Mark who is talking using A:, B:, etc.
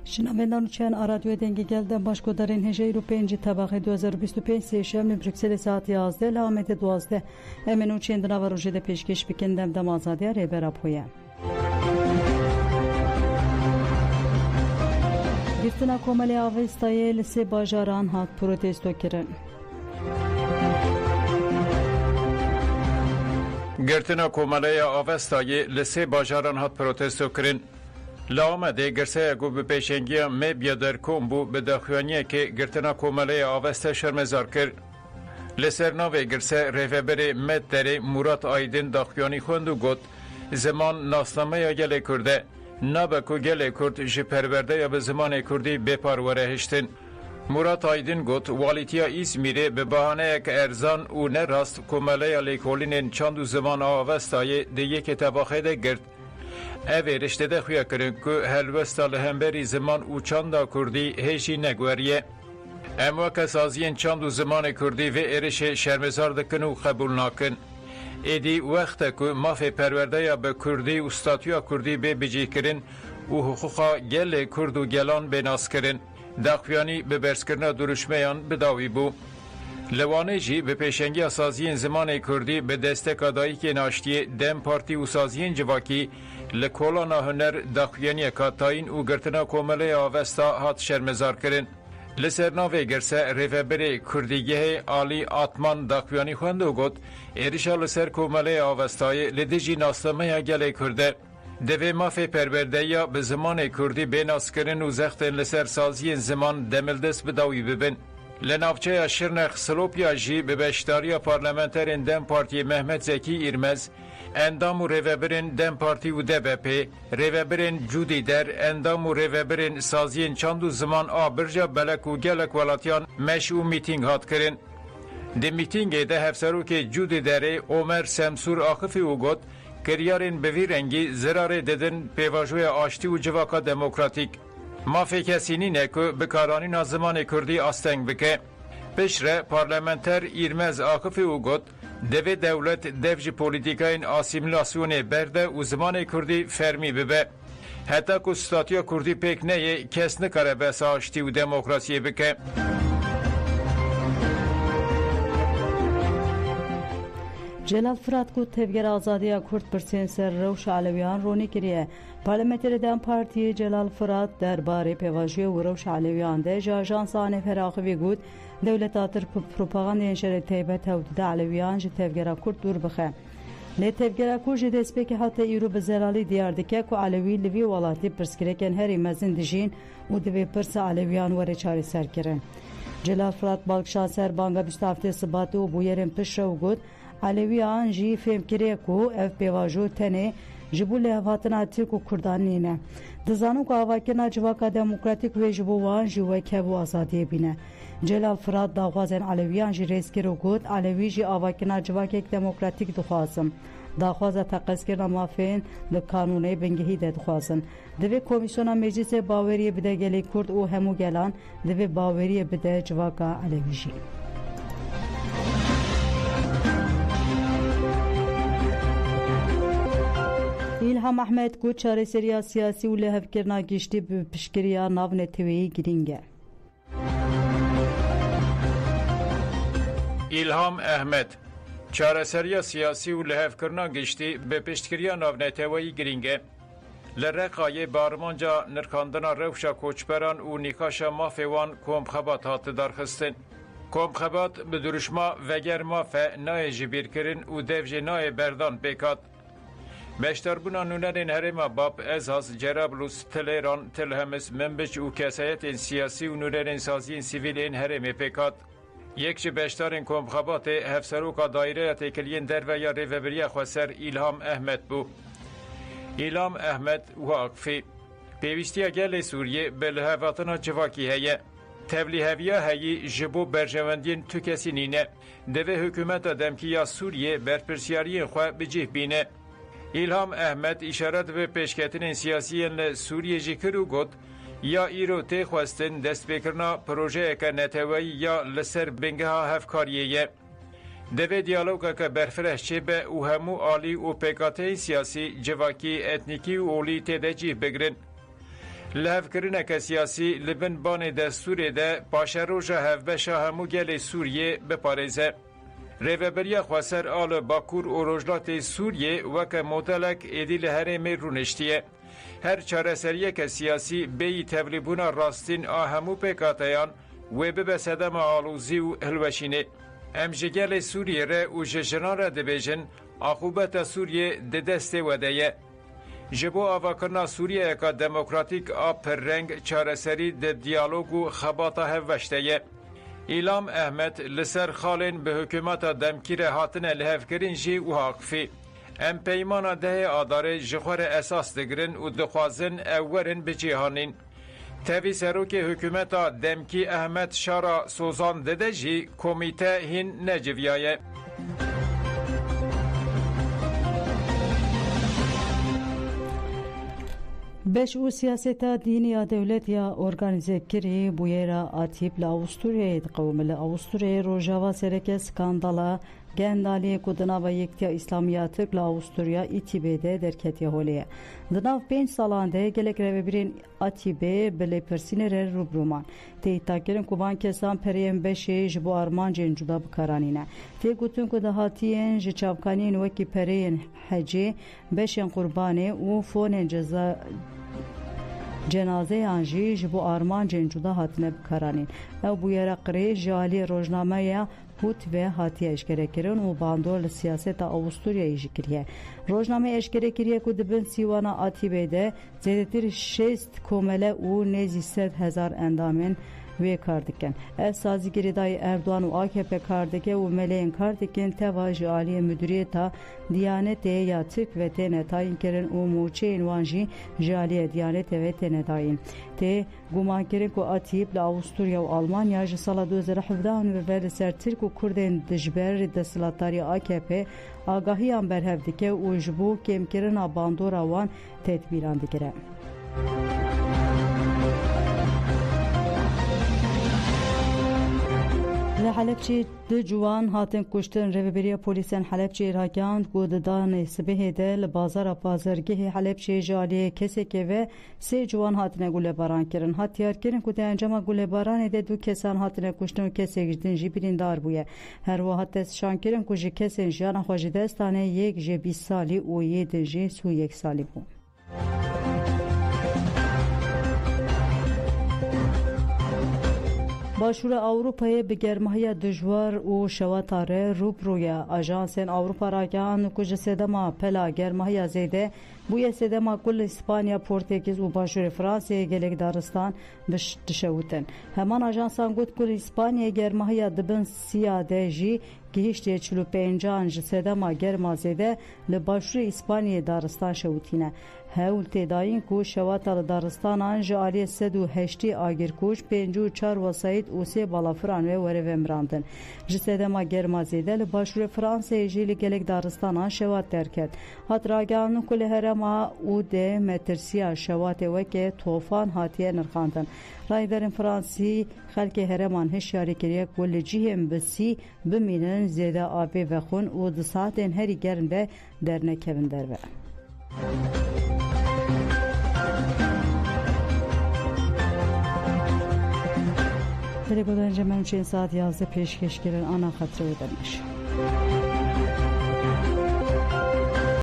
A: شنوندگان چند رادیو دنگی گلدن باشگودارین هجای رو 5 طبقه 2025 سیشم بروکسل ساعت 11 لامت 12 امنو چند نوار روزه پیشکش بکندم دم آزادی ریبرا پویا گرتنا کوملی آوستای لسه باجاران هات پروتستو کرن
B: گرتنا کوملی آوستای لسه باجاران هات پروتستو کرن لامده گرسه گو به پیشنگی می بیادر کن بو به داخوانیه که گرتنا کوملی آوسته شرمزار کرد. لسر نوی گرسه ریفبر مد داره مراد آیدین داخوانی خوندو گد زمان ناسنامه یا گل کرده نابکو گل کرد جی پرورده یا به زمان کردی بپاروره هشتن. مراد آیدین گد والیتیا ایزمیره به بحانه که ارزان او نراست کوملی لیکولین چندو زمان آوستای ده یک تباخه ده گرد اوه رشته ده خویا کرن که هلوستا لهمبری زمان او چاندا کردی هیچی نگوریه. اما کسازین چاندو زمان کردی و ارش شرمزار دکن و قبول ناکن. ایدی وقت که مافی پرورده یا به کردی و ستاتویا کردی به بجی کرن و حقوقا گل کرد و گلان بناس کرن. داخویانی به برس کرنا درشمیان بداوی بو. لوانه جی به پیشنگی اسازین زمان کردی به دستک آدایی که ناشتی دم پارتی و سازین جواکی لکولانا هنر داخویانی کاتاین و گرتنا کومله آوستا هات شرمزار کرن. لسرناوی گرسه ریفبر کردیگه آلی آتمان داخویانی خواندو گد ایرشا لسر کومله آوستای لدیجی ناسلمه گله کرده. دوی مافی پرورده یا به زمان کردی بیناس کرن و زختن لسر سازین زمان دملدس بداوی ببن. لنافچه شرنخ سلوپیا جی به بشتاری پارلمانترین دم پارتی محمد زکی ایرمز اندام و ریوبرین دم پارتی و دبپی ریوبرین جودی در اندام و ریوبرین سازین چندو زمان آبرجا بلک و گلک ولاتیان مشو میتینگ هات کرن. دی میتینگ ده هفسرو که جودی داره عمر سمسور آخفی و گد کریارین به ویرنگی زرار ددن پیواجوی آشتی و جواکا دموکراتیک مافی کسی نینه که بکارانی نازمان کردی آستنگ بکه. پشره پارلمانتر ایرمز آقفی او گد دوی دولت دوج پولیتیکاین آسیمیلاسیون برده و زمان کردی فرمی ببه. حتی که ستاتیا کردی پیک نیه کس نکاره بس آشتی و دموکراسی بکه.
A: جلال فرات کو تبگر آزادی کرد پرسین سر روش علویان رونی کریه. پارلمانتر دم پارتی جلال فرات درباره پیواژی و روش علویان ده جاجانس آن فراخوی گود دولت آتر پروپاگاند انشر تیبه تودید علویان جه تبگر کرد دور بخه. لی تبگر کرد جه دست که حتی ایرو به زلالی دیار دکه که علوی لوی ولاتی پرسکرکن هری مزن دجین و دوی پرس علویان وره چاری سر کرن. جلال فرات بالکشان سر بانگا بشتافته سباته و بویرن پش رو گود علویان جی فهم کریه کو اف پیواجو تنه جبو لحواتنا ترک و کردان نینه. دزانو که آواکنا جواکا دموکراتیک و جبوان جوه که و آزادی بینه. جلال فرات داغوازن علویان جی ریس کرو گود علوی جی آواکنا جواکا دموکراتیک دخوازم. داخوازه تقص کرنا مافین ده قانونه بنگهی ده دخوازن. دوی کمیسیون مجلس باوری بده گلی کرد و همو گلان دوی باوری بده جواکا علوی جی. ایلهام احمد کو چاره سریا سیاسی و لحف کرنا گشتی به پشکریا ناو نتوی گرینگه.
B: ایلهام احمد چاره سریا سیاسی و لحف کرنا گشتی به پشکریا ناو نتوی گرینگه. لرقای بارمانجا نرکاندنا روشا کوچبران و نیکاشا مافیوان کومخبات هات درخستن. کومخبات به درشما وگر مافه نای جبیر کرن و دوج نای بردان بیکات. بشتربونا نونرین هرما باب ازاز جرابلوس تلیران تلهمس منبج و کسایت سیاسی و نونرین سازی سیویل این هرمی پیکات. یک چه بشترین کمخبات هفسروکا دایره تکلین در و یا ریوبری خواسر ایلهام احمد بو. ایلهام احمد واقفی پیوستی گل سوریه به لحواتنا جواکی هیه. تبلیغ هایی جبو برجواندین تو کسی نینه. دوه حکومت دمکیا سوریه برپرسیاری خواه بجیه بینه. ایلهام احمد اشارت به پیشکتن سیاسی سوریه جکرو گد یا ایرو تی خواستن دست بکرنا پروژه که نتوی یا لسر بنگه ها هفکاریه. دوی دیالوگا که برفرش چه به او همو آلی و پیکاته سیاسی جواکی اتنیکی و اولی تدجیه بگرن. لهفکرینک سیاسی لبن بان دستور ده پاشروژا هفبشا همو گل سوریه بپارزه. ریوبریا خواسر آل باکور و روجلات سوریه وک موتلک ایدی لحرم رونشتیه. هر چارەسەریە کە سیاسی بێی تەبلیبوونا ڕاستین ئا هەموو پێکاتەیان وێ ببە سەدەمە ئاڵوزی و هەلوەشینێ. ئەم ji gelê Sûriyê re û ji jinan re dibêjin axûbeta Sûriyê di destê we de ye. Ji bo avakirina Sûriyeyeka demokratîk a pirreng çareserî di diyalog û xebata hevveş de ye. İlham Ehmed li ser xalên bi hikûmeta demkî re hatine lihevkirin jî wiha qifî. Em peymana dehê adarê ji xwe re esas digirin û dixwazin ew werin bicîhanîn. Tevî serokê hikûmeta demkî Ehmed Şara Sozan dide jî komîte hîn neciviyaye.
A: Beş û siyaseta dînî ya dewlet ya organîzekirî bûyera Atîb li Awsturyayê diqewime. Li Awsturyayê rojava sereke skandala gendaliyê ku di nava Yekîtiya İslamiya Tirk li Awsturya Îtîbê de derketiye holê. Di nav 5 salan de gelek revebirên Atîbê bi lêpirsînê re rûbirûman. Tê îtakirin ku van kesan pereyên beşê ji bo armancên cuda bikaranîne. Tê gotin ku dahatiyên ji çavkaniyên wekî pereyên hecê, beşên qurbanê û fonên cenazeyan jî ji bo armancên cuda hatine bikaranîn. Ew bûyera qirê ji aliyê rojnameya Hut ve hatiye eşkerekirin û bandor li siyaseta Avusturyayê jî kiriye. Rojname eşkere kiriye ku dibin sîwana Atîbê de zêdetir 6 komele û nêzî 100,000 endamên wê kar dikin. Ev sazîgirî dayê Erdoğan û AKP kar dike û meleyên kar dikin teva ji aliyê müdüriyeta Diyanetê ya Tirk ve têne tayin kirin û mûçeyên wan jî ji aliyê Diyanetê ve têne dayîn. Tê gumankirin ku Atîb li Awusturya û Almanya ji sala 2017 ve li ser Tirk û Kurdên dijber desthilatdarî AKP agahiyan berhev dike û ji bo kêmkirina bandora wan tedbîran digire. Li Helepçê du ciwan hatin kuştin. Rêveberiya polîsên Helepçê Iraqyan ku di danê sibehê de li bazara Pazargehê Helepçê ji aliyê kesekê ve 3 ciwan hatine gulebaran kirin. Hatiyarkirin ku di encama gulebaranê de 2 kesan hatine kuştin û kesek din jî birîndar bûye. Her wiha testşankirin ku ji kesên jiyana xwe ji dest dane yek ji 20 salî û yê din jî sû 1 salî bû. Başûra Avrupayê bi germahiya dijwar û şewata re rûbirûye. Ajansên Awropa ragihan ku ji sedema pela germahiya zêde bûye sedema ku li İspanya, Portekîz û başûrê Fransayê gelek daristan dişewîtin. Heman ajansan got ku li İspanyayê germahiya dibin sîya de jî gihîştê 45 ji sedema germa zêde li başûrê İspanyayê daristan şewitîne. Hewl têdayîn ku şewata li daristanan ji aliyê 180 agirkuj, 54 wesayît û 3 balafiran ve were vemirandin. Ji sedema germa zêde li başûrê Fransayê jî li gelek daristanan şewat derket. Hat ragihanin ku li herêma û de metirsiya şewatê weke tofan hatiye nirxandin. Rayderên Fransî xelkê herêman hişyarî kiriye ku li cihên bisî bimînin zêde avê vexwin û di saetên herî germ de dernekevin derve. Telegodan Cemal Saat yazdı peşkeş giren ana hatırı ödemiş.